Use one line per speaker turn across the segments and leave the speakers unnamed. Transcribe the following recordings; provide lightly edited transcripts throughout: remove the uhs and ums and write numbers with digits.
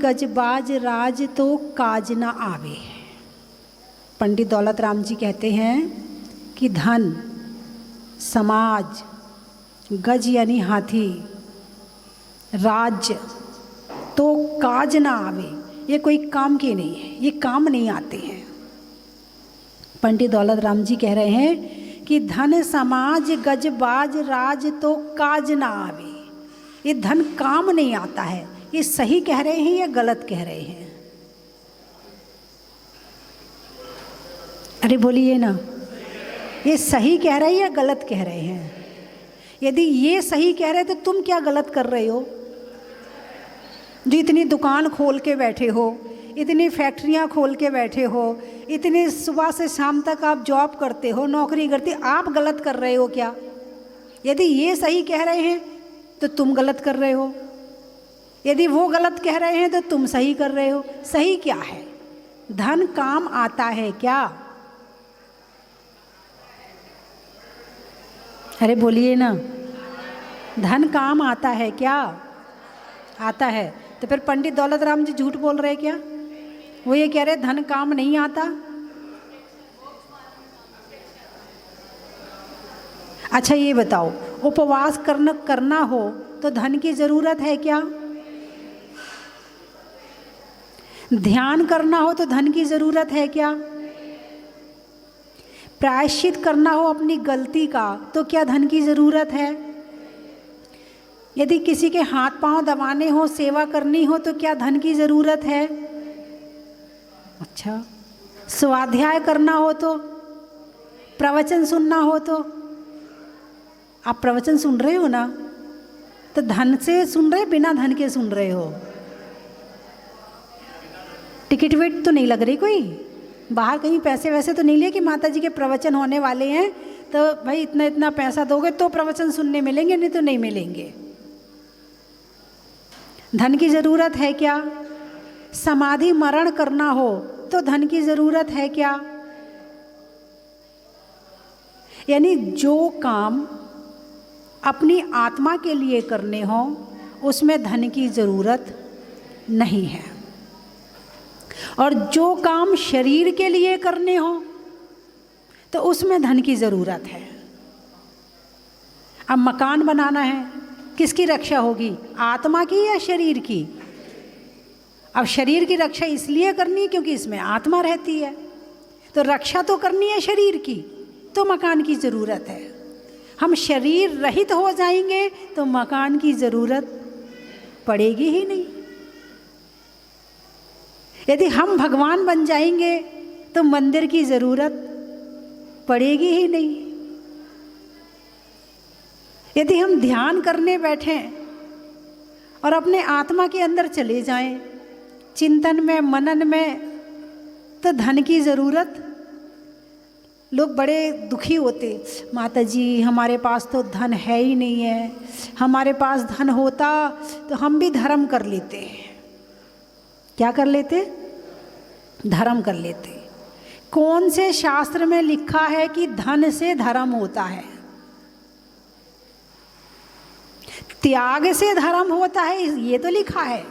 गजबाज राज तो काज ना आवे। पंडित दौलत राम जी कहते हैं कि धन, समाज, गज यानी हाथी, राज्य तो काज ना आवे, ये कोई काम के नहीं है, ये काम नहीं आते हैं। पंडित दौलत राम जी कह रहे हैं कि धन, समाज, गजबाज, राज तो काज ना आवे, ये धन काम नहीं आता है। ये सही कह रहे हैं या गलत कह रहे हैं? अरे बोलिए ना, ये सही कह रहे हैं या गलत कह रहे हैं? यदि ये सही कह रहे तो तुम क्या गलत कर रहे हो? जो इतनी दुकान खोल के बैठे हो, इतनी फैक्ट्रियां खोल के बैठे हो, इतनी सुबह से शाम तक आप जॉब करते हो, नौकरी करते, आप गलत कर रहे हो क्या? यदि ये सही कह रहे हैं तो तुम गलत कर रहे हो, यदि वो गलत कह रहे हैं तो तुम सही कर रहे हो। सही क्या है? धन काम आता है क्या? अरे बोलिए ना, धन काम आता है क्या? आता है। तो फिर पंडित दौलत राम जी झूठ बोल रहे क्या? वो ये कह रहे धन काम नहीं आता। अच्छा ये बताओ, उपवास करना हो तो धन की जरूरत है क्या? ध्यान करना हो तो धन की जरूरत है क्या? प्रायश्चित करना हो अपनी गलती का तो क्या धन की जरूरत है? यदि किसी के हाथ पांव दबाने हो, सेवा करनी हो तो क्या धन की जरूरत है? अच्छा, स्वाध्याय करना हो तो, प्रवचन सुनना हो तो, आप प्रवचन सुन रहे हो ना, तो धन से सुन रहे, बिना धन के सुन रहे हो? टिकट वेट तो नहीं लग रही कोई? बाहर कहीं पैसे वैसे तो नहीं लिए कि माता जी के प्रवचन होने वाले हैं तो भाई इतना इतना पैसा दोगे तो प्रवचन सुनने मिलेंगे, नहीं तो नहीं मिलेंगे। धन की ज़रूरत है क्या? समाधि मरण करना हो तो धन की ज़रूरत है क्या? यानी जो काम अपनी आत्मा के लिए करने हो उसमें धन की ज़रूरत नहीं है, और जो काम शरीर के लिए करने हो तो उसमें धन की ज़रूरत है। अब मकान बनाना है, किसकी रक्षा होगी? आत्मा की या शरीर की? अब शरीर की रक्षा इसलिए करनी क्योंकि इसमें आत्मा रहती है, तो रक्षा तो करनी है शरीर की, तो मकान की ज़रूरत है। हम शरीर रहित हो जाएंगे तो मकान की ज़रूरत पड़ेगी ही नहीं। यदि हम भगवान बन जाएंगे तो मंदिर की ज़रूरत पड़ेगी ही नहीं। यदि हम ध्यान करने बैठें और अपने आत्मा के अंदर चले जाएं, चिंतन में, मनन में, तो धन की ज़रूरत, लोग बड़े दुखी होते, माता जी हमारे पास तो धन है ही नहीं है, हमारे पास धन होता तो हम भी धर्म कर लेते। क्या कर लेते? धर्म कर लेते। कौन से शास्त्र में लिखा है कि धन से धर्म होता है? त्याग से धर्म होता है, ये तो लिखा है।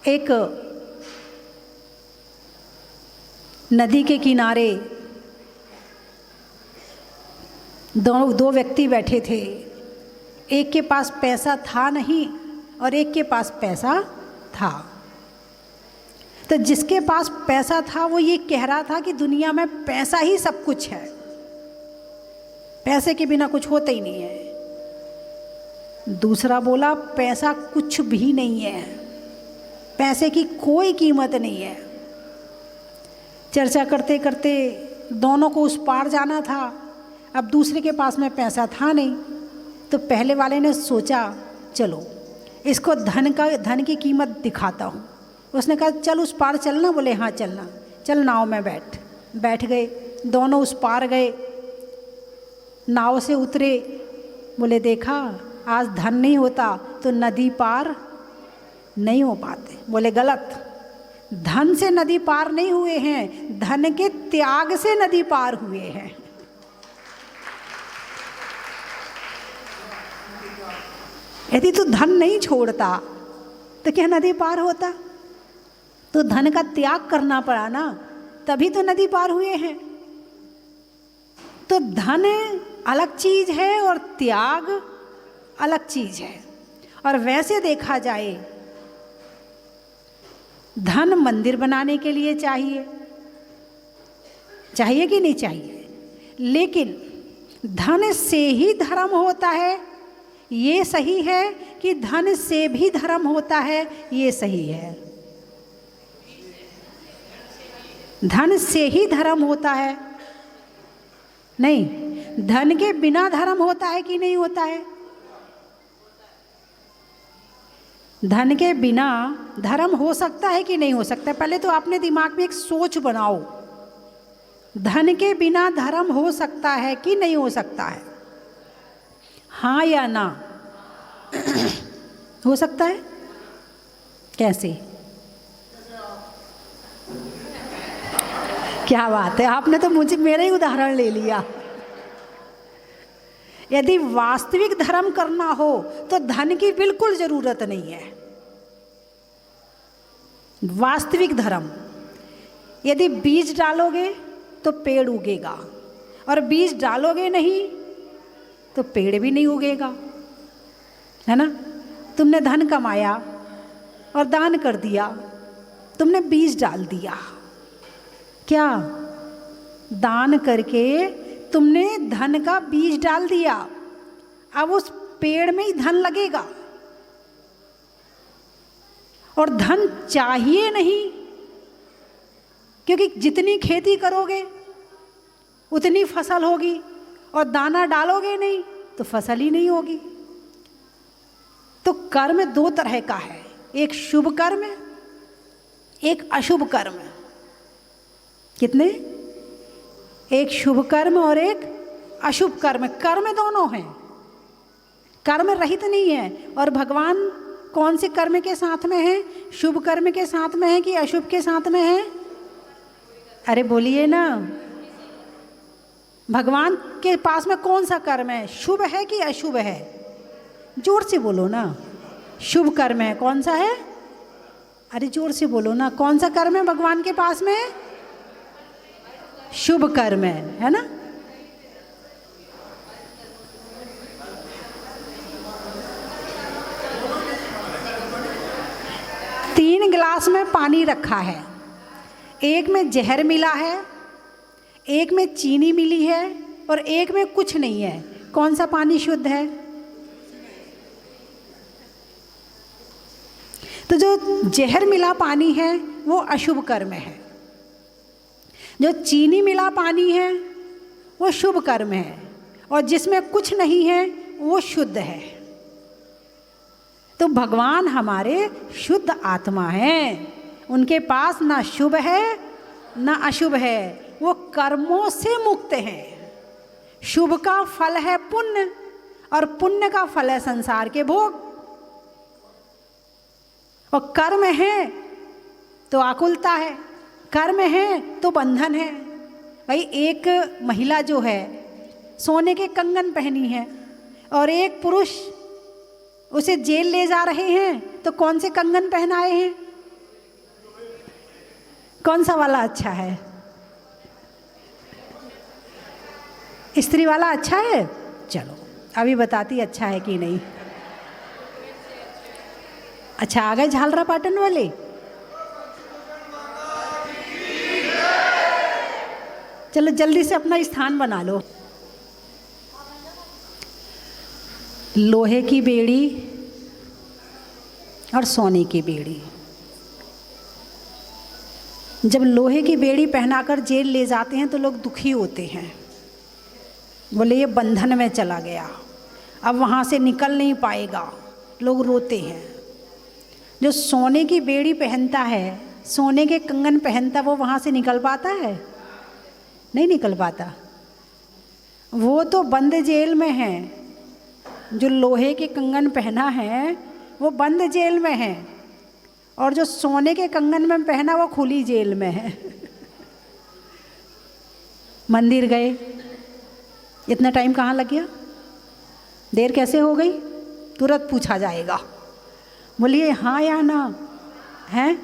एक नदी के किनारे दो व्यक्ति बैठे थे, एक के पास पैसा था नहीं और एक के पास पैसा था। तो जिसके पास पैसा था वो ये कह रहा था कि दुनिया में पैसा ही सब कुछ है, पैसे के बिना कुछ होता ही नहीं है। दूसरा बोला पैसा कुछ भी नहीं है, पैसे की कोई कीमत नहीं है। चर्चा करते करते दोनों को उस पार जाना था, अब दूसरे के पास में पैसा था नहीं, तो पहले वाले ने सोचा चलो इसको धन की कीमत दिखाता हूँ। उसने कहा चल उस पार चलना? बोले हाँ चलना। चल नाव में बैठ गए, दोनों उस पार गए, नाव से उतरे। बोले देखा आज धन नहीं होता तो नदी पार नहीं हो पाते। बोले गलत, धन से नदी पार नहीं हुए हैं, धन के त्याग से नदी पार हुए हैं। यदि तू धन नहीं छोड़ता तो क्या नदी पार होता? तो धन का त्याग करना पड़ा ना, तभी तो नदी पार हुए हैं। तो धन अलग चीज है और त्याग अलग चीज है। और वैसे देखा जाए, धन मंदिर बनाने के लिए चाहिए, चाहिए कि नहीं चाहिए? लेकिन धन से ही धर्म होता है, ये सही है कि धन से भी धर्म होता है, ये सही है? धन से ही धर्म होता है? नहीं, धन के बिना धर्म होता है कि नहीं होता है? धन के बिना धर्म हो सकता है कि नहीं हो सकता? पहले तो आपने दिमाग में एक सोच बनाओ, धन के बिना धर्म हो सकता है कि नहीं हो सकता है? हाँ या ना? हो सकता है? कैसे? क्या बात है, आपने तो मुझे मेरा ही उदाहरण ले लिया। यदि वास्तविक धर्म करना हो तो धन की बिल्कुल जरूरत नहीं है। वास्तविक धर्म, यदि बीज डालोगे तो पेड़ उगेगा, और बीज डालोगे नहीं तो पेड़ भी नहीं उगेगा, है ना? तुमने धन कमाया और दान कर दिया, तुमने बीज डाल दिया। क्या? दान करके तुमने धन का बीज डाल दिया, अब उस पेड़ में ही धन लगेगा। और धन चाहिए नहीं, क्योंकि जितनी खेती करोगे उतनी फसल होगी, और दाना डालोगे नहीं तो फसल ही नहीं होगी। तो कर्म दो तरह का है, एक शुभ कर्म, एक अशुभ कर्म। कितने? एक शुभ कर्म और एक अशुभ कर्म। कर्म दोनों हैं, कर्म रहित नहीं है। और भगवान कौन से कर्म के साथ में है? शुभ कर्म के साथ में है कि अशुभ के साथ में है? अरे बोलिए ना, भगवान के पास में कौन सा कर्म है? शुभ है कि अशुभ है? जोर से बोलो ना। शुभ कर्म है, कौन सा है? अरे जोर से बोलो ना, कौन सा कर्म है भगवान के पास में? शुभ कर्म है ना? तीन गिलास में पानी रखा है, एक में जहर मिला है, एक में चीनी मिली है, और एक में कुछ नहीं है। कौन सा पानी शुद्ध है? तो जो जहर मिला पानी है वो अशुभ कर्म है, जो चीनी मिला पानी है वो शुभ कर्म है, और जिसमें कुछ नहीं है वो शुद्ध है। तो भगवान हमारे शुद्ध आत्मा हैं, उनके पास ना शुभ है ना अशुभ है, वो कर्मों से मुक्त हैं। शुभ का फल है पुण्य, और पुण्य का फल है संसार के भोग। और कर्म है तो आकुलता है, कर्म है तो बंधन है। भाई, एक महिला जो है सोने के कंगन पहनी है, और एक पुरुष उसे जेल ले जा रहे हैं, तो कौन से कंगन पहनाए हैं? कौन सा वाला अच्छा है? स्त्री वाला अच्छा है? चलो अभी बताती अच्छा है कि नहीं। अच्छा, आ गए झालरा पाटन वाले। चलो जल्दी से अपना स्थान बना लो। लोहे की बेड़ी और सोने की बेड़ी। जब लोहे की बेड़ी पहनाकर जेल ले जाते हैं तो लोग दुखी होते हैं, बोले ये बंधन में चला गया, अब वहाँ से निकल नहीं पाएगा, लोग रोते हैं। जो सोने की बेड़ी पहनता है, सोने के कंगन पहनता, वो वहाँ से निकल पाता है? नहीं निकल पाता। वो तो बंद जेल में है। जो लोहे के कंगन पहना है वो बंद जेल में है, और जो सोने के कंगन में पहना वो खुली जेल में है। मंदिर गए, इतना टाइम कहाँ लग गया? देर कैसे हो गई? तुरंत पूछा जाएगा। बोलिए हाँ या ना। हैं?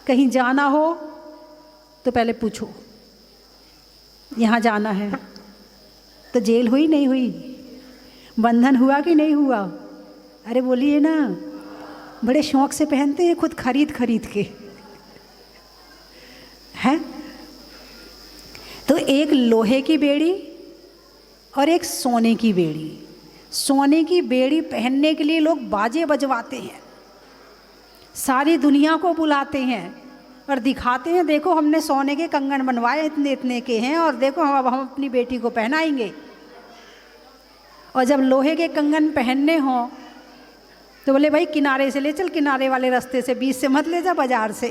कहीं जाना हो तो पहले पूछो, यहाँ जाना है तो जेल हुई नहीं हुई, बंधन हुआ कि नहीं हुआ? अरे बोलिए ना। बड़े शौक से पहनते हैं खुद खरीद खरीद के, हैं? तो एक लोहे की बेड़ी और एक सोने की बेड़ी। सोने की बेड़ी पहनने के लिए लोग बाजे बजवाते हैं, सारी दुनिया को बुलाते हैं और दिखाते हैं, देखो हमने सोने के कंगन बनवाए, इतने इतने के हैं, और देखो अब हम अपनी बेटी को पहनाएंगे। और जब लोहे के कंगन पहनने हों तो बोले भाई किनारे से ले चल, किनारे वाले रास्ते से, बीच से मत ले जा, बाजार से।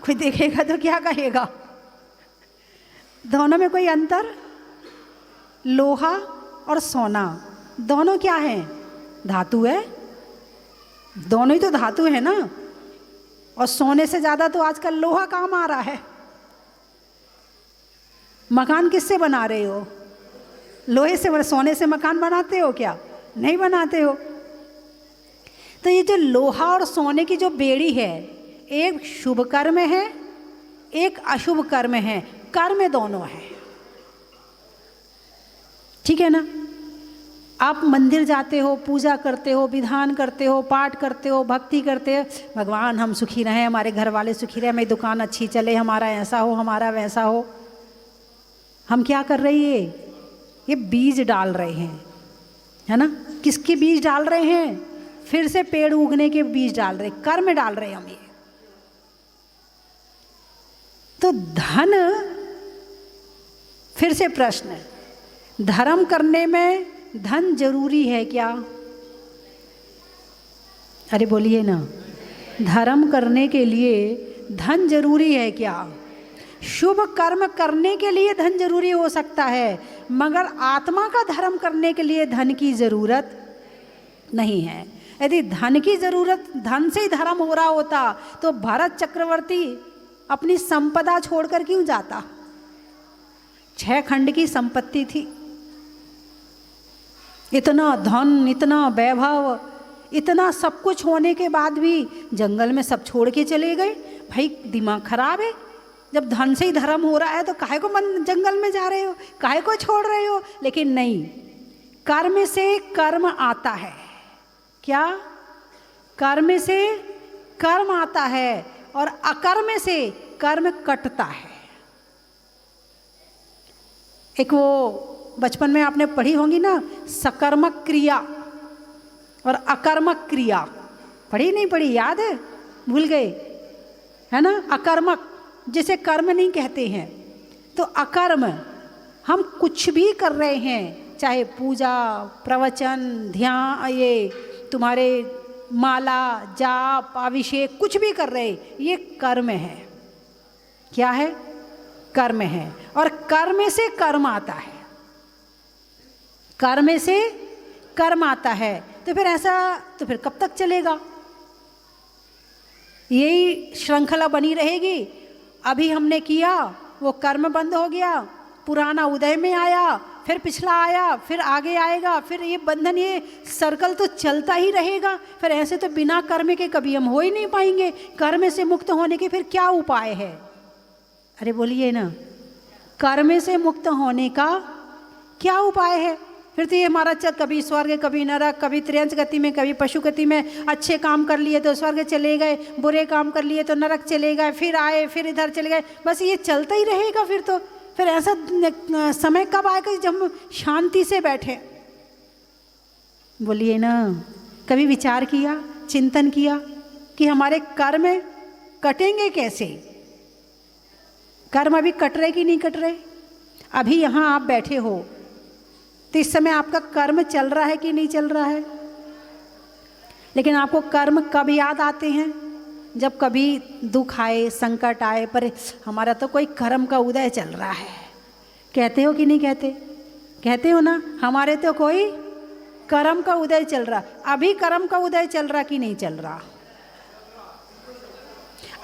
कोई देखेगा तो क्या कहेगा? दोनों में कोई अंतर? लोहा और सोना दोनों क्या है? धातु है, दोनों ही तो धातु है ना। और सोने से ज़्यादा तो आजकल लोहा काम आ रहा है। मकान किससे बना रहे हो? लोहे से। सोने से मकान बनाते हो क्या? नहीं बनाते हो। तो ये जो लोहा और सोने की जो बेड़ी है, एक शुभ कर्म है, एक अशुभ कर्म है, कर्म दोनों है, ठीक है ना। आप मंदिर जाते हो, पूजा करते हो, विधान करते हो, पाठ करते हो, भक्ति करते हो, भगवान हम सुखी रहें, हमारे घर वाले सुखी रहें, मेरी दुकान अच्छी चले, हमारा ऐसा हो, हमारा वैसा हो। हम क्या कर रहे हैं? ये बीज डाल रहे हैं, है ना। किसके बीज डाल रहे हैं? फिर से पेड़ उगने के बीज डाल रहे, कर्म डाल रहे हम ये। तो धन, फिर से प्रश्न है, धर्म करने में धन जरूरी है क्या? अरे बोलिए ना। धर्म करने के लिए धन जरूरी है क्या? शुभ कर्म करने के लिए धन जरूरी हो सकता है, मगर आत्मा का धर्म करने के लिए धन की जरूरत नहीं है। यदि धन की जरूरत, धन से ही धर्म हो रहा होता तो भरत चक्रवर्ती अपनी संपदा छोड़कर क्यों जाता? 6 खंड की संपत्ति थी, इतना धन, इतना वैभव, इतना सब कुछ होने के बाद भी जंगल में सब छोड़ के चले गए। भाई दिमाग खराब है। जब धन से ही धर्म हो रहा है तो काहे को मन जंगल में जा रहे हो, काहे को छोड़ रहे हो? लेकिन नहीं, कर्म से कर्म आता है। क्या? कर्म से कर्म आता है और अकर्म से कर्म कटता है। एक वो बचपन में आपने पढ़ी होंगी ना, सकर्मक क्रिया और अकर्मक क्रिया। पढ़ी नहीं पढ़ी? याद है? भूल गए, है ना। अकर्मक जिसे कर्म नहीं कहते हैं। तो अकर्म, हम कुछ भी कर रहे हैं, चाहे पूजा, प्रवचन, ध्यान, ये तुम्हारे माला, जाप, अभिषेक, कुछ भी कर रहे, ये कर्म है। क्या है? कर्म है। और कर्म से कर्म आता है, कर्म से कर्म आता है। तो फिर ऐसा, तो फिर कब तक चलेगा? यही श्रृंखला बनी रहेगी। अभी हमने किया, वो कर्म बंद हो गया, पुराना उदय में आया, फिर पिछला आया, फिर आगे आएगा, फिर ये बंधन, ये सर्कल तो चलता ही रहेगा। फिर ऐसे तो बिना कर्म के कभी हम हो ही नहीं पाएंगे। कर्म से मुक्त होने के फिर क्या उपाय है? अरे बोलिए ना। कर्म से मुक्त होने का क्या उपाय है? फिर तो ये हमारा कभी स्वर्ग, कभी नरक, कभी त्रियंश गति में, कभी पशु गति में। अच्छे काम कर लिए तो स्वर्ग चले गए, बुरे काम कर लिए तो नरक चले गए, फिर आए, फिर इधर चले गए। बस ये चलता ही रहेगा। फिर तो फिर ऐसा समय कब आएगा जब हम शांति से बैठे? बोलिए ना। कभी विचार किया, चिंतन किया कि हमारे कर्म कटेंगे कैसे? कर्म अभी कट रहे कि नहीं कट रहे? अभी यहाँ आप बैठे हो तो इस समय आपका कर्म चल रहा है कि नहीं चल रहा है? लेकिन आपको कर्म कब याद आते हैं? जब कभी दुख आए, संकट आए, पर हमारा तो कोई कर्म का उदय चल रहा है। कहते हो कि नहीं कहते? कहते हो ना, हमारे तो कोई कर्म का उदय चल रहा। अभी कर्म का उदय चल रहा कि नहीं चल रहा?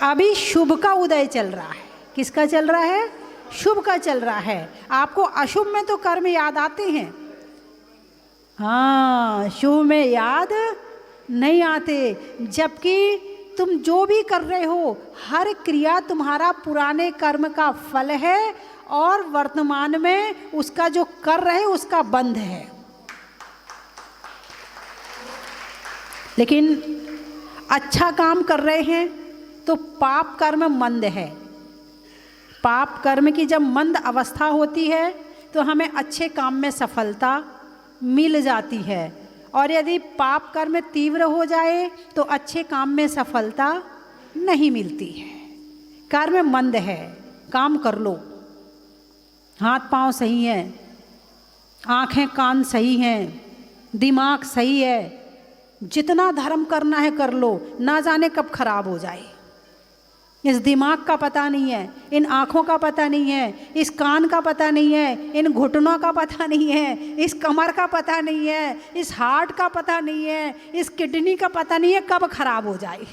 अभी शुभ का उदय चल रहा है। किसका चल रहा है? शुभ का चल रहा है। आपको अशुभ में तो कर्म याद आते हैं। हाँ, शुभ में याद नहीं आते। जबकि तुम जो भी कर रहे हो, हर क्रिया तुम्हारा पुराने कर्म का फल है और वर्तमान में उसका जो कर रहे उसका बंध है। लेकिन अच्छा काम कर रहे हैं तो पाप कर्म मंद है। पाप कर्म की जब मंद अवस्था होती है तो हमें अच्छे काम में सफलता मिल जाती है, और यदि पाप कर्म तीव्र हो जाए तो अच्छे काम में सफलता नहीं मिलती है। कर्म मंद है, काम कर लो, हाथ पांव सही है, आंखें कान सही हैं, दिमाग सही है, जितना धर्म करना है कर लो, ना जाने कब खराब हो जाए। इस दिमाग का पता नहीं है, इन आँखों का पता नहीं है, इस कान का पता नहीं है, इन घुटनों का पता नहीं है, इस कमर का पता नहीं है, इस हार्ट का पता नहीं है, इस किडनी का पता नहीं है कब खराब हो जाए।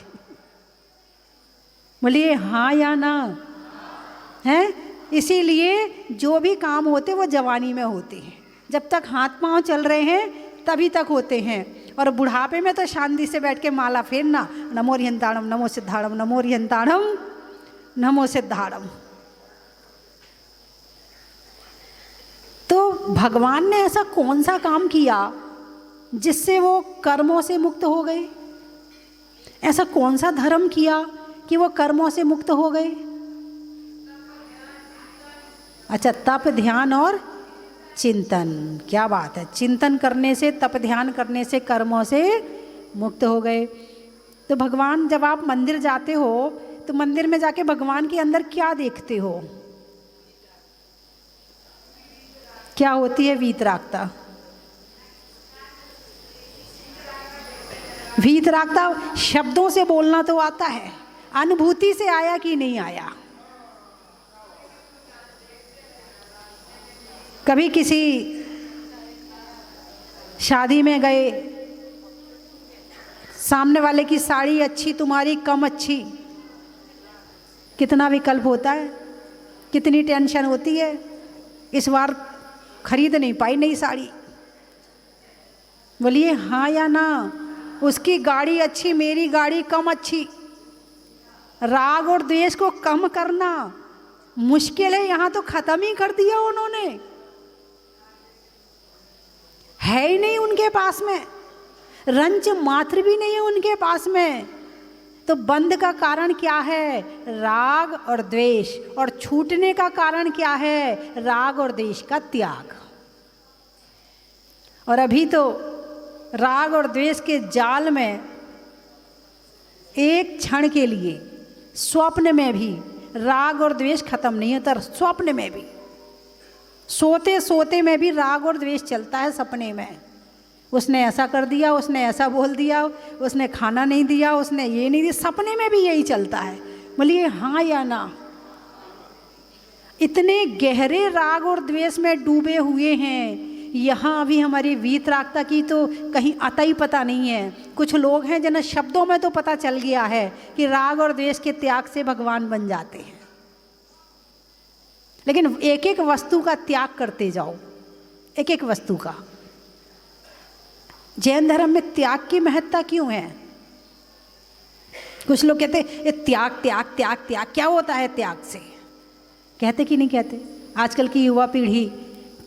बोलिए हाँ या ना है। इसीलिए जो भी काम होते वो जवानी में होते हैं, जब तक हाथ पांव चल रहे हैं तभी तक होते हैं, और बुढ़ापे में तो शांति से बैठ के माला फेरना, नमो रिहंताणम नमो सिद्धाणम नमो रिहंताणम नमो सिद्धाणम। तो भगवान ने ऐसा कौन सा काम किया जिससे वो कर्मों से मुक्त हो गए? ऐसा कौन सा धर्म किया कि वो कर्मों से मुक्त हो गए? अच्छा, तप ध्यान और चिंतन। क्या बात है, चिंतन करने से, तप ध्यान करने से कर्मों से मुक्त हो गए। तो भगवान, जब आप मंदिर जाते हो तो मंदिर में जाके भगवान के अंदर क्या देखते हो? क्या होती है वीतरागता? वीतरागता शब्दों से बोलना तो आता है, अनुभूति से आया कि नहीं आया? कभी किसी शादी में गए, सामने वाले की साड़ी अच्छी, तुम्हारी कम अच्छी, कितना विकल्प होता है, कितनी टेंशन होती है। इस बार खरीद नहीं पाई नई साड़ी। बोलिए हाँ या ना। उसकी गाड़ी अच्छी, मेरी गाड़ी कम अच्छी। राग और द्वेष को कम करना मुश्किल है, यहाँ तो खत्म ही कर दिया उन्होंने। है ही नहीं उनके पास में, रंच मात्र भी नहीं है उनके पास में। तो बंध का कारण क्या है? राग और द्वेष। और छूटने का कारण क्या है? राग और द्वेष का त्याग। और अभी तो राग और द्वेष के जाल में एक क्षण के लिए, स्वप्न में भी राग और द्वेष खत्म नहीं होता। स्वप्न में भी, सोते सोते में भी राग और द्वेष चलता है। सपने में उसने ऐसा कर दिया, उसने ऐसा बोल दिया, उसने खाना नहीं दिया, उसने ये नहीं दिया, सपने में भी यही चलता है। बोलिए हाँ या ना। इतने गहरे राग और द्वेष में डूबे हुए हैं, यहाँ अभी हमारी वीतरागता की तो कहीं अता ही पता नहीं है। कुछ लोग हैं जिन्हें शब्दों में तो पता चल गया है कि राग और द्वेष के त्याग से भगवान बन जाते हैं, लेकिन एक एक वस्तु का त्याग करते जाओ, एक एक वस्तु का। जैन धर्म में त्याग की महत्ता क्यों है? कुछ लोग कहते ये त्याग त्याग त्याग त्याग, क्या होता है त्याग से? कहते कि नहीं कहते? आजकल की युवा पीढ़ी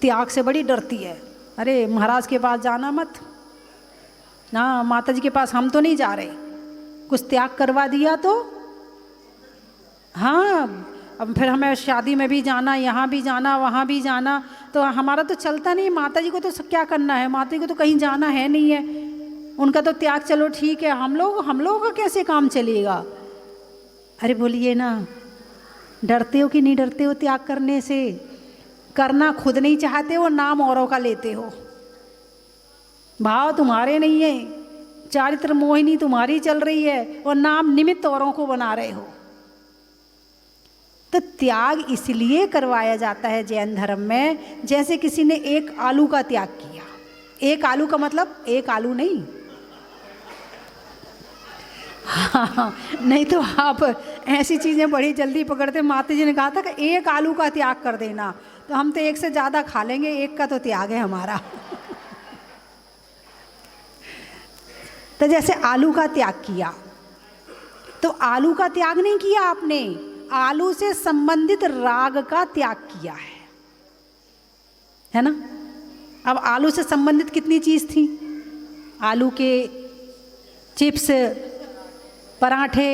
त्याग से बड़ी डरती है। अरे महाराज के पास जाना मत ना, माता जी के पास हम तो नहीं जा रहे, कुछ त्याग करवा दिया तो हाँ, अब फिर हमें शादी में भी जाना, यहाँ भी जाना, वहाँ भी जाना, तो हमारा तो चलता नहीं। माता जी को तो क्या करना है? माता जी को तो कहीं जाना है नहीं है, उनका तो त्याग चलो ठीक है, हम लोगों का कैसे काम चलेगा? अरे बोलिए ना, डरते हो कि नहीं डरते हो त्याग करने से? करना खुद नहीं चाहते हो, नाम औरों का लेते हो। भाव तुम्हारे नहीं है, चारित्र मोहिनी तुम्हारी चल रही है, और नाम निमित्त औरों को बना रहे हो। तो त्याग इसलिए करवाया जाता है जैन धर्म में, जैसे किसी ने एक आलू का त्याग किया। एक आलू का मतलब एक आलू नहीं, हाँ, नहीं तो आप ऐसी चीज़ें बड़ी जल्दी पकड़ते। माता जी ने कहा था कि एक आलू का त्याग कर देना, तो हम तो एक से ज़्यादा खा लेंगे, एक का तो त्याग है हमारा। तो जैसे आलू का त्याग किया, तो आलू का त्याग नहीं किया आपने, आलू से संबंधित राग का त्याग किया है ना। अब आलू से संबंधित कितनी चीज़ थी, आलू के चिप्स, पराठे,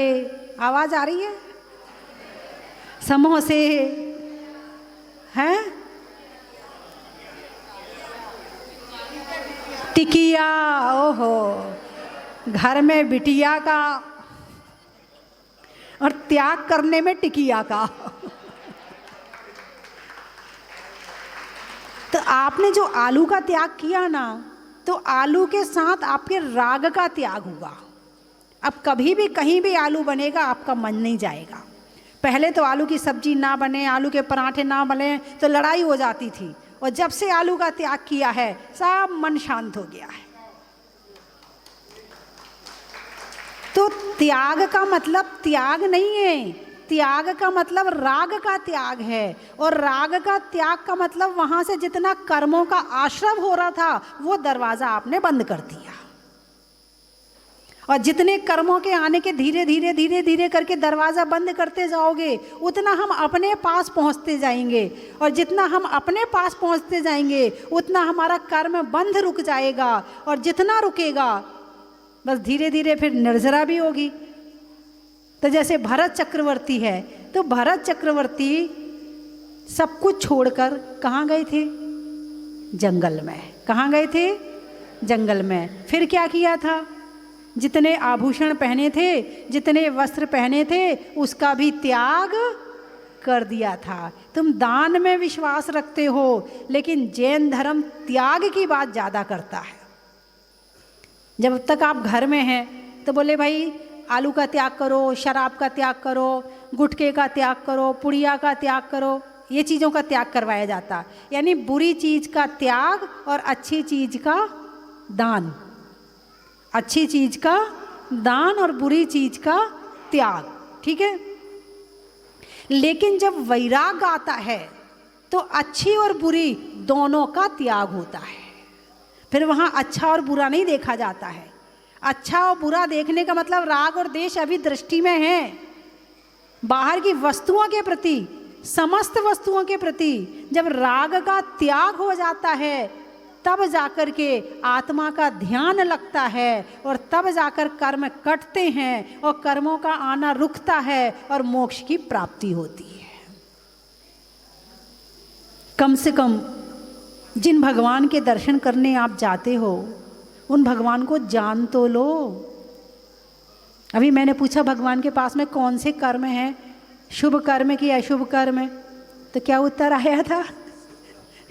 आवाज़ आ रही है, समोसे हैं, टिकिया, ओहो, घर में बिटिया का और त्याग करने में टिकिया का। तो आपने जो आलू का त्याग किया ना, तो आलू के साथ आपके राग का त्याग हुआ। अब कभी भी कहीं भी आलू बनेगा आपका मन नहीं जाएगा। पहले तो आलू की सब्जी ना बने, आलू के पराठे ना बने तो लड़ाई हो जाती थी, और जब से आलू का त्याग किया है सब मन शांत हो गया है। तो त्याग का मतलब त्याग नहीं है, त्याग का मतलब राग का त्याग है, और राग का त्याग का मतलब वहां से जितना कर्मों का आश्रव हो रहा था वो दरवाजा आपने बंद कर दिया, और जितने कर्मों के आने के धीरे धीरे धीरे धीरे करके दरवाज़ा बंद करते जाओगे उतना हम अपने पास पहुंचते जाएंगे, और जितना हम अपने पास पहुंचते जाएंगे उतना हमारा कर्म बंध रुक जाएगा, और जितना रुकेगा बस धीरे धीरे फिर निर्जरा भी होगी। तो जैसे भरत चक्रवर्ती है, तो भरत चक्रवर्ती सब कुछ छोड़कर कहाँ गए थे, जंगल में। कहाँ गए थे, जंगल में। फिर क्या किया था, जितने आभूषण पहने थे, जितने वस्त्र पहने थे, उसका भी त्याग कर दिया था। तुम दान में विश्वास रखते हो, लेकिन जैन धर्म त्याग की बात ज़्यादा करता है। जब तक आप घर में हैं तो बोले भाई आलू का त्याग करो, शराब का त्याग करो, गुटखे का त्याग करो, पुड़िया का त्याग करो, ये चीज़ों का त्याग करवाया जाता। यानी बुरी चीज़ का त्याग और अच्छी चीज़ का दान, अच्छी चीज़ का दान और बुरी चीज़ का त्याग, ठीक है। लेकिन जब वैराग आता है तो अच्छी और बुरी दोनों का त्याग होता है। फिर वहाँ अच्छा और बुरा नहीं देखा जाता है। अच्छा और बुरा देखने का मतलब राग और द्वेष अभी दृष्टि में है। बाहर की वस्तुओं के प्रति, समस्त वस्तुओं के प्रति जब राग का त्याग हो जाता है तब जाकर के आत्मा का ध्यान लगता है, और तब जाकर कर्म कटते हैं और कर्मों का आना रुकता है और मोक्ष की प्राप्ति होती है। कम से कम जिन भगवान के दर्शन करने आप जाते हो उन भगवान को जान तो लो। अभी मैंने पूछा भगवान के पास में कौन से कर्म हैं, शुभ कर्म कि अशुभ कर्म, तो क्या उत्तर आया था,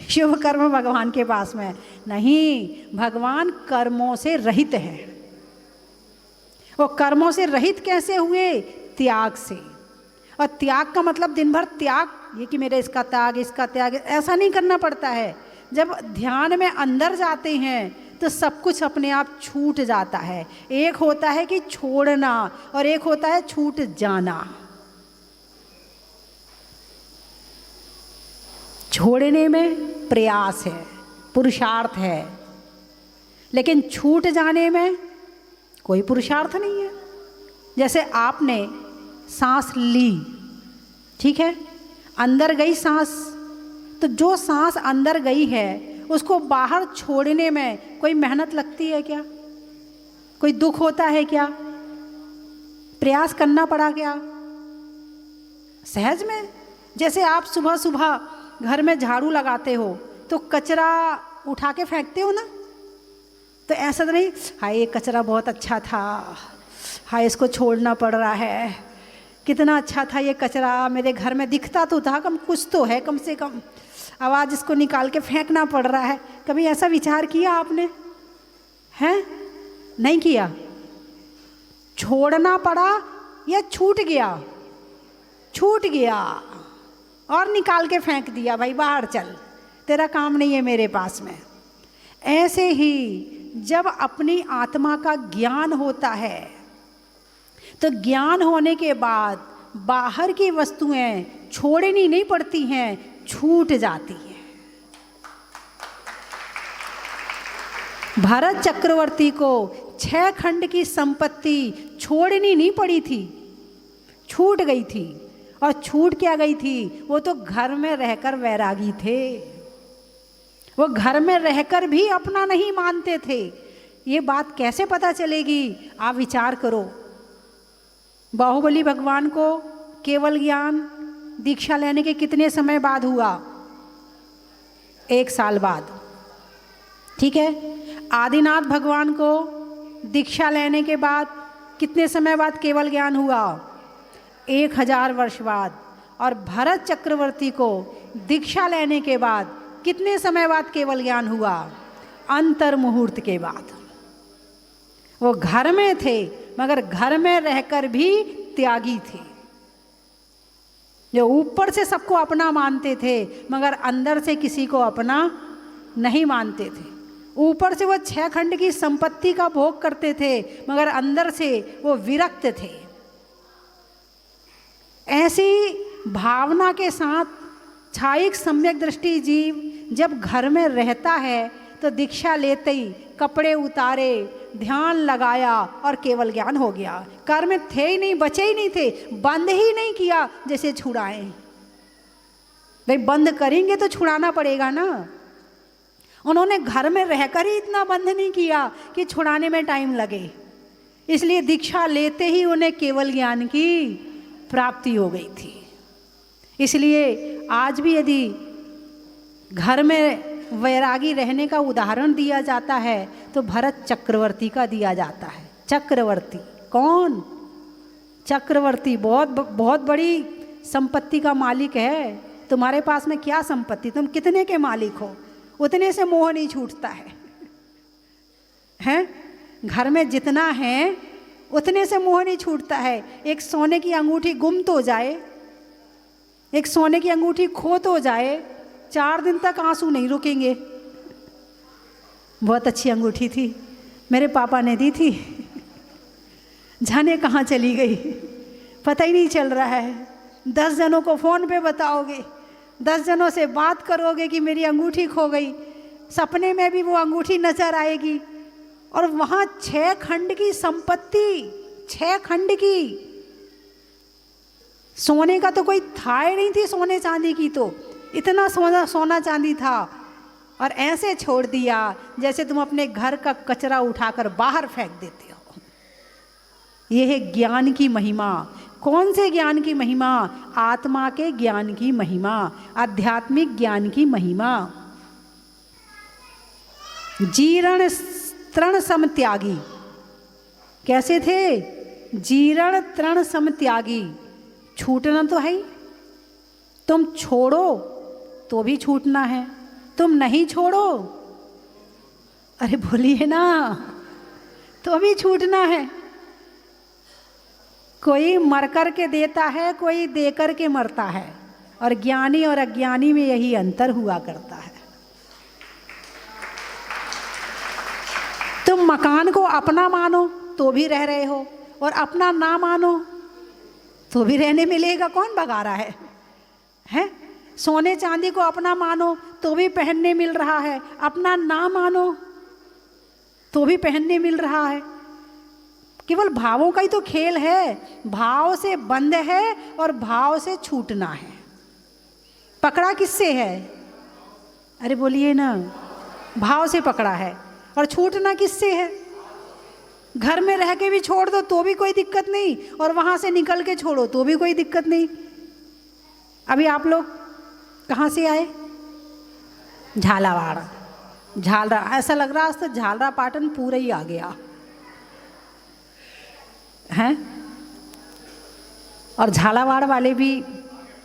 शुभ कर्म भगवान के पास में नहीं। भगवान कर्मों से रहित हैं। वो कर्मों से रहित कैसे हुए, त्याग से। और त्याग का मतलब दिन भर त्याग, ये कि मेरे इसका त्याग, इसका त्याग, ऐसा नहीं करना पड़ता है। जब ध्यान में अंदर जाते हैं तो सब कुछ अपने आप छूट जाता है। एक होता है कि छोड़ना और एक होता है छूट जाना। छोड़ने में प्रयास है, पुरुषार्थ है, लेकिन छूट जाने में कोई पुरुषार्थ नहीं है। जैसे आपने सांस ली, ठीक है, अंदर गई सांस, तो जो सांस अंदर गई है उसको बाहर छोड़ने में कोई मेहनत लगती है क्या, कोई दुख होता है क्या, प्रयास करना पड़ा क्या, सहज में। जैसे आप सुबह सुबह घर में झाड़ू लगाते हो तो कचरा उठा के फेंकते हो ना, तो ऐसा तो नहीं हाय ये कचरा बहुत अच्छा था, हाय इसको छोड़ना पड़ रहा है, कितना अच्छा था ये कचरा, मेरे घर में दिखता तो था, कम कुछ तो है, कम से कम आवाज़ इसको निकाल के फेंकना पड़ रहा है। कभी ऐसा विचार किया आपने, हैं? नहीं किया। छोड़ना पड़ा या छूट गया, छूट गया और निकाल के फेंक दिया, भाई बाहर चल, तेरा काम नहीं है मेरे पास में। ऐसे ही जब अपनी आत्मा का ज्ञान होता है तो ज्ञान होने के बाद बाहर की वस्तुएं छोड़नी नहीं पड़ती हैं, छूट जाती है। भरत चक्रवर्ती को 6 खंड की संपत्ति छोड़नी नहीं पड़ी थी, छूट गई थी। और छूट क्या गई थी? वो तो घर में रहकर वैरागी थे, वो घर में रहकर भी अपना नहीं मानते थे। ये बात कैसे पता चलेगी? आप विचार करो। बाहुबली भगवान को केवल ज्ञान दीक्षा लेने के कितने समय बाद हुआ? 1 साल बाद, ठीक है। आदिनाथ भगवान को दीक्षा लेने के बाद कितने समय बाद केवल ज्ञान हुआ? 1000 वर्ष बाद। और भरत चक्रवर्ती को दीक्षा लेने के बाद कितने समय बाद केवल ज्ञान हुआ? अंतर मुहूर्त के बाद। वो घर में थे मगर घर में रहकर भी त्यागी थे, जो ऊपर से सबको अपना मानते थे मगर अंदर से किसी को अपना नहीं मानते थे। ऊपर से वो 6 खंड की संपत्ति का भोग करते थे मगर अंदर से वो विरक्त थे। ऐसी भावना के साथ छायिक सम्यक दृष्टि जीव जब घर में रहता है तो दीक्षा लेते ही कपड़े उतारे, ध्यान लगाया और केवल ज्ञान हो गया। कर्म थे ही नहीं, बचे ही नहीं थे, बंद ही नहीं किया जैसे छुड़ाएं। भाई बंद करेंगे तो छुड़ाना पड़ेगा ना। उन्होंने घर में रहकर ही इतना बंद नहीं किया कि छुड़ाने में टाइम लगे, इसलिए दीक्षा लेते ही उन्हें केवल ज्ञान की प्राप्ति हो गई थी। इसलिए आज भी यदि घर में वैरागी रहने का उदाहरण दिया जाता है तो भरत चक्रवर्ती का दिया जाता है। चक्रवर्ती कौन? चक्रवर्ती बहुत बड़ी संपत्ति का मालिक है। तुम्हारे पास में क्या संपत्ति, तुम कितने के मालिक हो, उतने से मोह नहीं छूटता है। हैं? घर में जितना है उतने से मोह नहीं छूटता है। एक सोने की अंगूठी गुम तो जाए, एक सोने की अंगूठी खो तो जाए, 4 दिन तक आंसू नहीं रुकेंगे। बहुत अच्छी अंगूठी थी, मेरे पापा ने दी थी, जाने कहाँ चली गई पता ही नहीं चल रहा है। 10 जनों को फ़ोन पे बताओगे, 10 जनों से बात करोगे कि मेरी अंगूठी खो गई, सपने में भी वो अंगूठी नजर आएगी। और वहाँ 6 खंड की संपत्ति, 6 खंड की, सोने का तो कोई था ही नहीं थी, सोने चांदी की तो इतना सोना चांदी था। और ऐसे छोड़ दिया जैसे तुम अपने घर का कचरा उठाकर बाहर फेंक देते हो। यह है ज्ञान की महिमा। कौन से ज्ञान की महिमा? आत्मा के ज्ञान की महिमा, आध्यात्मिक ज्ञान की महिमा। जीर्ण तृण सम त्यागी। कैसे थे? जीर्ण तृण सम त्यागी। छूटना तो है ही, तुम छोड़ो तो भी छूटना है, तुम नहीं छोड़ो, अरे बोलिए ना, तो भी छूटना है। कोई मर कर के देता है, कोई दे कर के मरता है, और ज्ञानी और अज्ञानी में यही अंतर हुआ करता है। तुम मकान को अपना मानो तो भी रह रहे हो, और अपना ना मानो तो भी रहने मिलेगा। कौन भगा रहा है? सोने चांदी को अपना मानो तो भी पहनने मिल रहा है, अपना ना मानो तो भी पहनने मिल रहा है। केवल भावों का ही तो खेल है। भाव से बंध है और भाव से छूटना है। पकड़ा किससे है? अरे बोलिए ना, भाव से पकड़ा है। और छूटना किससे है? घर में रह के भी छोड़ दो तो भी कोई दिक्कत नहीं, और वहां से निकल के छोड़ो तो भी कोई दिक्कत नहीं। अभी आप लोग कहाँ से आए? झालावाड़, झालरा। ऐसा लग रहा है तो झालरा पाटन पूरा ही आ गया हैं। और झालावाड़ वाले भी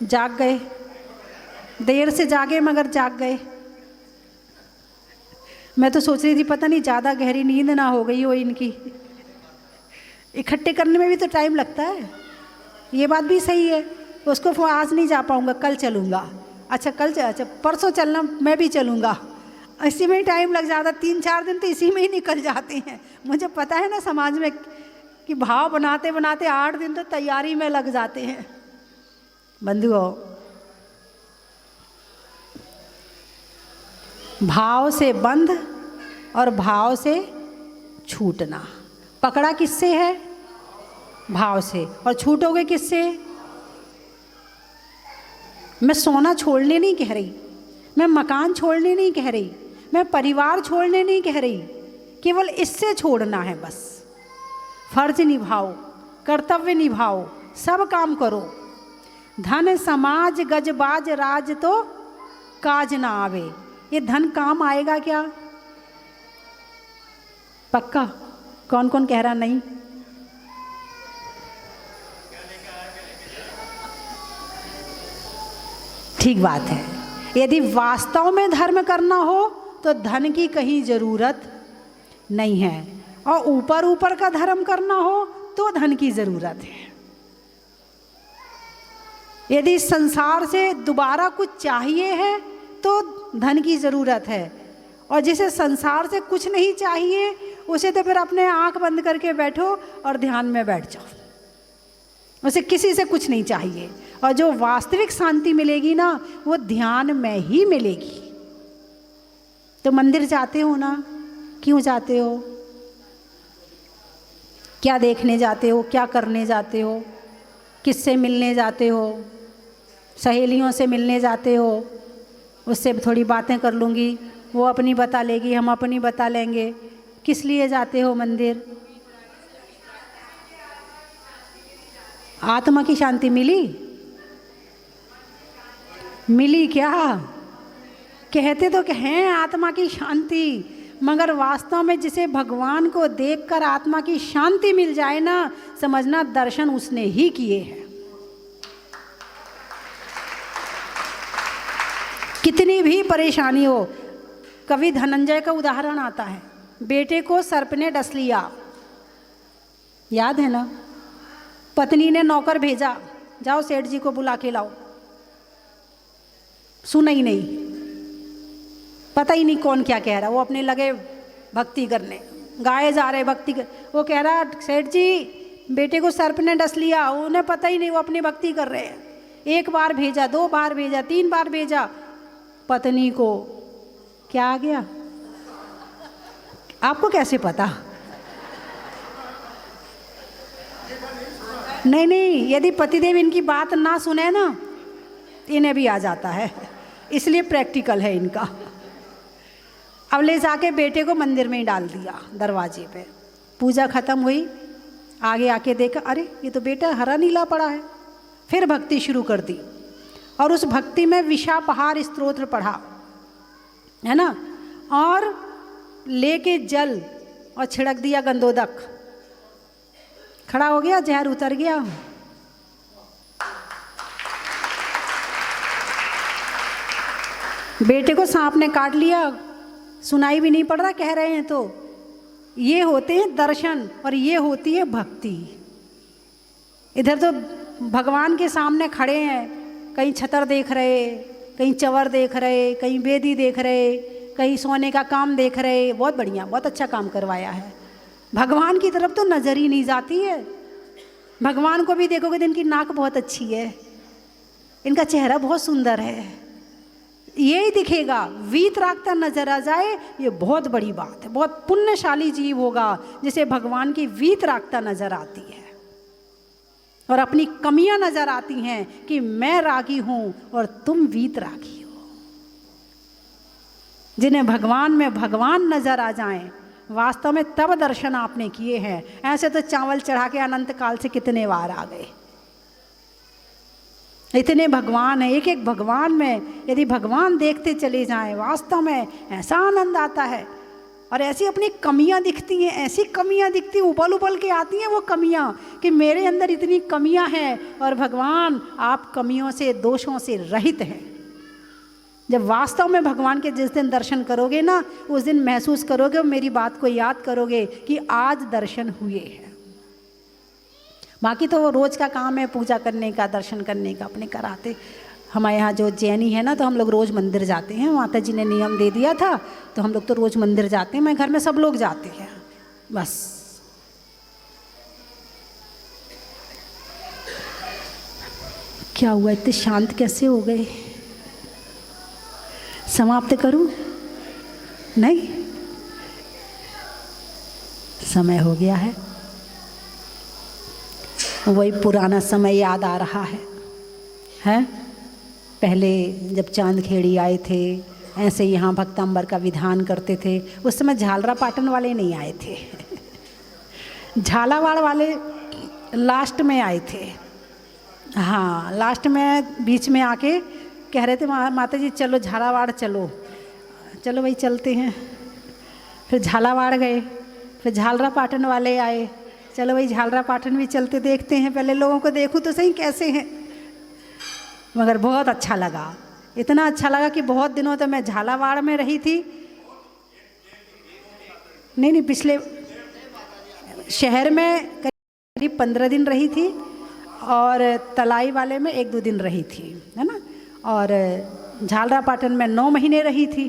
जाग गए, देर से जागे मगर जाग गए। मैं तो सोच रही थी पता नहीं ज़्यादा गहरी नींद ना हो गई हो इनकी। इकट्ठे करने में भी तो टाइम लगता है, ये बात भी सही है। उसको आज नहीं जा पाऊँगा, कल चलूँगा। अच्छा अच्छा परसों चलना, मैं भी चलूँगा। इसी में ही टाइम लग जाता, 3-4 दिन तो इसी में ही निकल जाते हैं। मुझे पता है ना समाज में कि भाव बनाते बनाते 8 दिन तो तैयारी में लग जाते हैं। बंधुओं, भाव से बंध और भाव से छूटना। पकड़ा किससे है? भाव से। और छूटोगे किससे? मैं सोना छोड़ने नहीं कह रही, मैं मकान छोड़ने नहीं कह रही, मैं परिवार छोड़ने नहीं कह रही, केवल इससे छोड़ना है बस। फर्ज निभाओ, कर्तव्य निभाओ, सब काम करो। धन समाज गजबाज राज तो काज ना आवे। ये धन काम आएगा क्या? पक्का? कौन कौन कह रहा नहीं? ठीक बात है। यदि वास्तव में धर्म करना हो तो धन की कहीं ज़रूरत नहीं है, और ऊपर ऊपर का धर्म करना हो तो धन की ज़रूरत है। यदि संसार से दोबारा कुछ चाहिए है तो धन की ज़रूरत है, और जिसे संसार से कुछ नहीं चाहिए उसे तो फिर अपने आंख बंद करके बैठो और ध्यान में बैठ जाओ, उसे किसी से कुछ नहीं चाहिए। और जो वास्तविक शांति मिलेगी ना वो ध्यान में ही मिलेगी। तो मंदिर जाते हो ना, क्यों जाते हो? क्या देखने जाते हो? क्या करने जाते हो? किससे मिलने जाते हो? सहेलियों से मिलने जाते हो, उससे थोड़ी बातें कर लूँगी, वो अपनी बता लेगी, हम अपनी बता लेंगे। किस लिए जाते हो मंदिर? आत्मा की शांति मिली? मिली क्या? कहते तो हैं आत्मा की शांति, मगर वास्तव में जिसे भगवान को देखकर आत्मा की शांति मिल जाए ना, समझना दर्शन उसने ही किए हैं। कितनी भी परेशानी हो, कवि धनंजय का उदाहरण आता है। बेटे को सर्प ने डस लिया, याद है ना? पत्नी ने नौकर भेजा, जाओ सेठ जी को बुला के लाओ। सुना ही नहीं, पता ही नहीं कौन क्या कह रहा, वो अपने लगे भक्ति करने, गाए जा रहे भक्ति कर। वो कह रहा सेठ जी बेटे को सर्प ने डस लिया, उन्हें पता ही नहीं, वो अपनी भक्ति कर रहे हैं। एक बार भेजा, 2 बार भेजा, 3 बार भेजा, पत्नी को क्या आ गया? आपको कैसे पता? नहीं, यदि पतिदेव इनकी बात ना सुने ना इन्हें भी आ जाता है, इसलिए प्रैक्टिकल है इनका। अब ले जाके बेटे को मंदिर में ही डाल दिया, दरवाजे पे। पूजा खत्म हुई, आगे आके देखा, अरे ये तो बेटा हरा नीला पड़ा है। फिर भक्ति शुरू कर दी, और उस भक्ति में विशापहार स्तोत्र पढ़ा, है ना, और लेके जल और छिड़क दिया गंधोदक, खड़ा हो गया, जहर उतर गया। बेटे को सांप ने काट लिया, सुनाई भी नहीं पड़ रहा, कह रहे हैं तो। ये होते हैं दर्शन, और ये होती है भक्ति। इधर तो भगवान के सामने खड़े हैं, कहीं छतर देख रहे, कहीं चवर देख रहे, कहीं बेदी देख रहे, कहीं सोने का काम देख रहे। बहुत बढ़िया, बहुत अच्छा काम करवाया है। भगवान की तरफ तो नज़र ही नहीं जाती है। भगवान को भी देखोगे तो इनकी नाक बहुत अच्छी है, इनका चेहरा बहुत सुंदर है, यही दिखेगा। वीतरागता नजर आ जाए, ये बहुत बड़ी बात है। बहुत पुण्यशाली जीव होगा जिसे भगवान की वीतरागता नजर आती है, और अपनी कमियां नजर आती हैं कि मैं रागी हूं और तुम वीतरागी हो। जिन्हें भगवान में भगवान नजर आ जाएं, वास्तव में तब दर्शन आपने किए हैं। ऐसे तो चावल चढ़ा के अनंत काल से कितने बार आ गए। इतने भगवान हैं, एक एक भगवान में यदि भगवान देखते चले जाएं, वास्तव में ऐसा आनंद आता है। और ऐसी अपनी कमियां दिखती हैं, ऐसी कमियां दिखती, उबल उबल के आती हैं वो कमियां कि मेरे अंदर इतनी कमियां हैं, और भगवान आप कमियों से, दोषों से रहित हैं। जब वास्तव में भगवान के जिस दिन दर्शन करोगे ना, उस दिन महसूस करोगे, मेरी बात को याद करोगे कि आज दर्शन हुए हैं। बाकी तो वो रोज़ का काम है, पूजा करने का, दर्शन करने का, अपने कराते। हमारे यहाँ जो जैनी है ना, तो हम लोग रोज़ मंदिर जाते हैं। माता जी ने नियम दे दिया था, तो हम लोग तो रोज़ मंदिर जाते हैं। मैं घर में सब लोग जाते हैं, बस। क्या हुआ, इतने शांत कैसे हो गए? समाप्त करूं? नहीं, समय हो गया है। वही पुराना समय याद आ रहा है, हैं? पहले जब चांदखेड़ी आए थे, ऐसे यहाँ भक्तांबर का विधान करते थे, उस समय झालरा पाटन वाले नहीं आए थे झालावाड़ वाले लास्ट में आए थे। हाँ, लास्ट में बीच में आके कह रहे थे माता जी चलो झालावाड़ चलो, चलो भाई चलते हैं। फिर झालावाड़ गए, फिर झालरा पाटन वाले आए, चलो भाई झालरा पाटन भी चलते, देखते हैं, पहले लोगों को देखूँ तो सही कैसे हैं। मगर बहुत अच्छा लगा, इतना अच्छा लगा कि बहुत दिनों तक मैं झालावाड़ में रही थी। नहीं, पिछले शहर में करीब 15 दिन रही थी और तलाई वाले में 1-2 दिन रही थी, है ना। और झालरा पाटन में 9 महीने रही थी।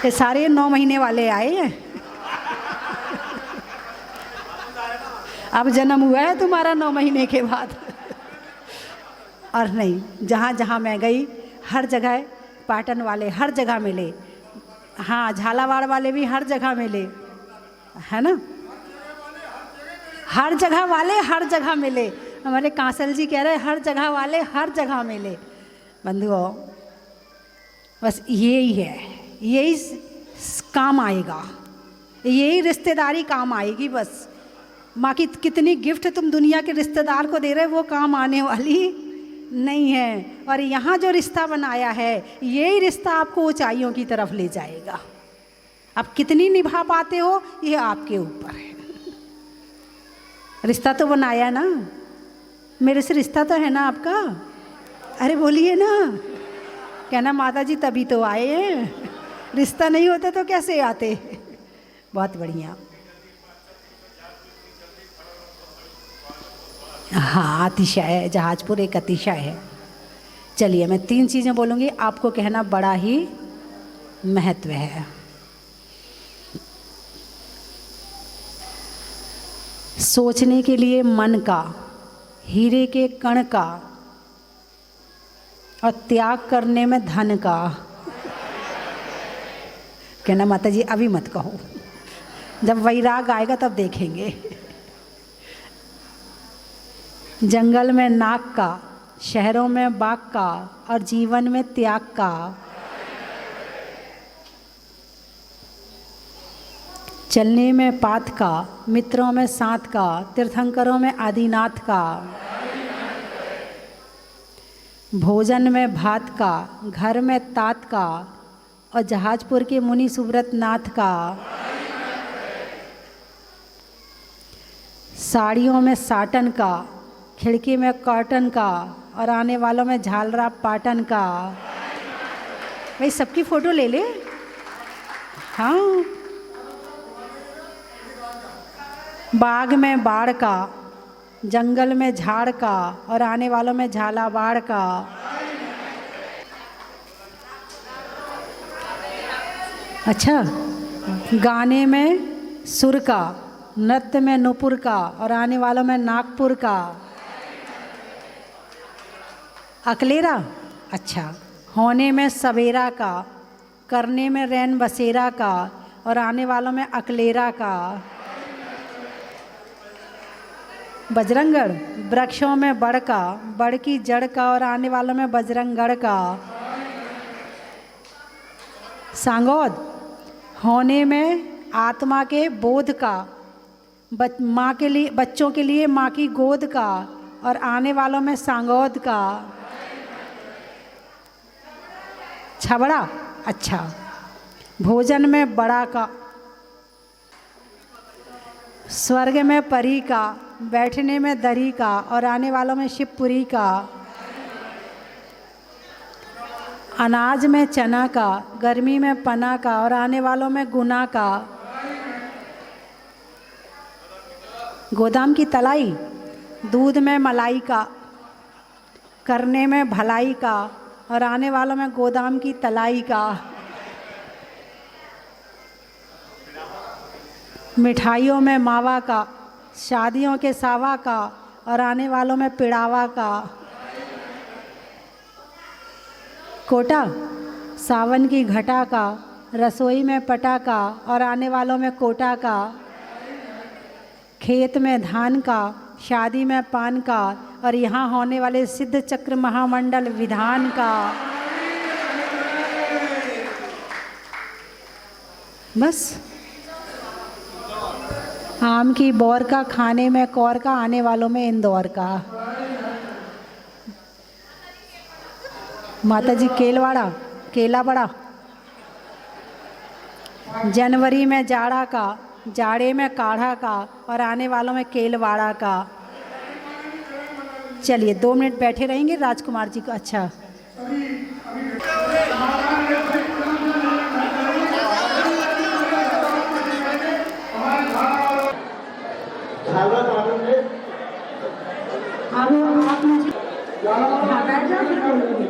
ये सारे 9 महीने वाले आए हैं अब जन्म हुआ है तुम्हारा 9 महीने के बाद और नहीं, जहाँ जहाँ मैं गई हर जगह पाटन वाले हर जगह मिले। हाँ, झालावाड़ वाले भी हर जगह मिले, है ना। हर जगह वाले हर जगह मिले। हमारे कांसल जी कह रहे हर जगह वाले हर जगह मिले। बंधुओं, बस यही है, यही काम आएगा, यही रिश्तेदारी काम आएगी। बस माँ की कितनी गिफ्ट तुम दुनिया के रिश्तेदार को दे रहे हो, वो काम आने वाली नहीं है। और यहाँ जो रिश्ता बनाया है, यही रिश्ता आपको ऊंचाइयों की तरफ ले जाएगा। आप कितनी निभा पाते हो, ये आपके ऊपर है। रिश्ता तो बनाया ना, मेरे से रिश्ता तो है ना आपका। अरे बोलिए ना, कहना माता जी तभी तो आए हैं, रिश्ता नहीं होता तो कैसे आते। बहुत बढ़िया। हाँ, अतिशय है, जहाजपुर एक अतिशय है। चलिए मैं 3 चीज़ें बोलूँगी, आपको कहना बड़ा ही महत्व है। सोचने के लिए मन का, हीरे के कण का, और त्याग करने में धन का। कहना माता जी अभी मत कहो, जब वैराग आएगा तब देखेंगे। जंगल में नाग का, शहरों में बाघ का, और जीवन में त्याग का। चलने में पाथ का, मित्रों में साथ का, तीर्थंकरों में आदिनाथ का। भोजन में भात का, घर में तात का, और जहाजपुर के मुनि सुब्रत नाथ का। साड़ियों में साटन का, खिड़की में कर्टन का, और आने वालों में झालरा पाटन का। भाई सबकी फ़ोटो ले ले। हाँ, बाग में बाढ़ का, जंगल में झाड़ का, और आने वालों में झालावाड़ का। अच्छा, गाने में सुर का, नृत्य में नुपुर का, और आने वालों में नागपुर का। अकलेरा, अच्छा, होने में सवेरा का, करने में रैन बसेरा का, और आने वालों में अकलेरा का। बजरंगगढ़, वृक्षों में बड़ का, बड़ की जड़ का, और आने वालों में बजरंगगढ़ का। सांगोद, होने में आत्मा के बोध का, माँ के लिए, बच्चों के लिए माँ की गोद का, और आने वालों में सांगोद का। छबड़ा, अच्छा, भोजन में बड़ा का, स्वर्ग में परी का, बैठने में दरी का, और आने वालों में शिवपुरी का। अनाज में चना का, गर्मी में पना का, और आने वालों में गुना का। गोदाम की तलाई, दूध में मलाई का, करने में भलाई का, और आने वालों में गोदाम की तलाई का। मिठाइयों में मावा का, शादियों के सावा का, और आने वालों में पिड़ावा का। कोटा, सावन की घटा का, रसोई में पटाखा और आने वालों में कोटा का, खेत में धान का, शादी में पान का और यहाँ होने वाले सिद्ध चक्र महामंडल विधान का। बस आम की बौर का, खाने में कौर का, आने वालों में इंदौर का। माता जी केलवाड़ा, केला बड़ा। जनवरी में जाड़ा का, जाड़े में काढ़ा का और आने वालों में केलवाड़ा का। चलिए 2 मिनट बैठे रहेंगे राजकुमार जी को। अच्छा आप मुझे बैठ जाओ फिर बोलूँगी।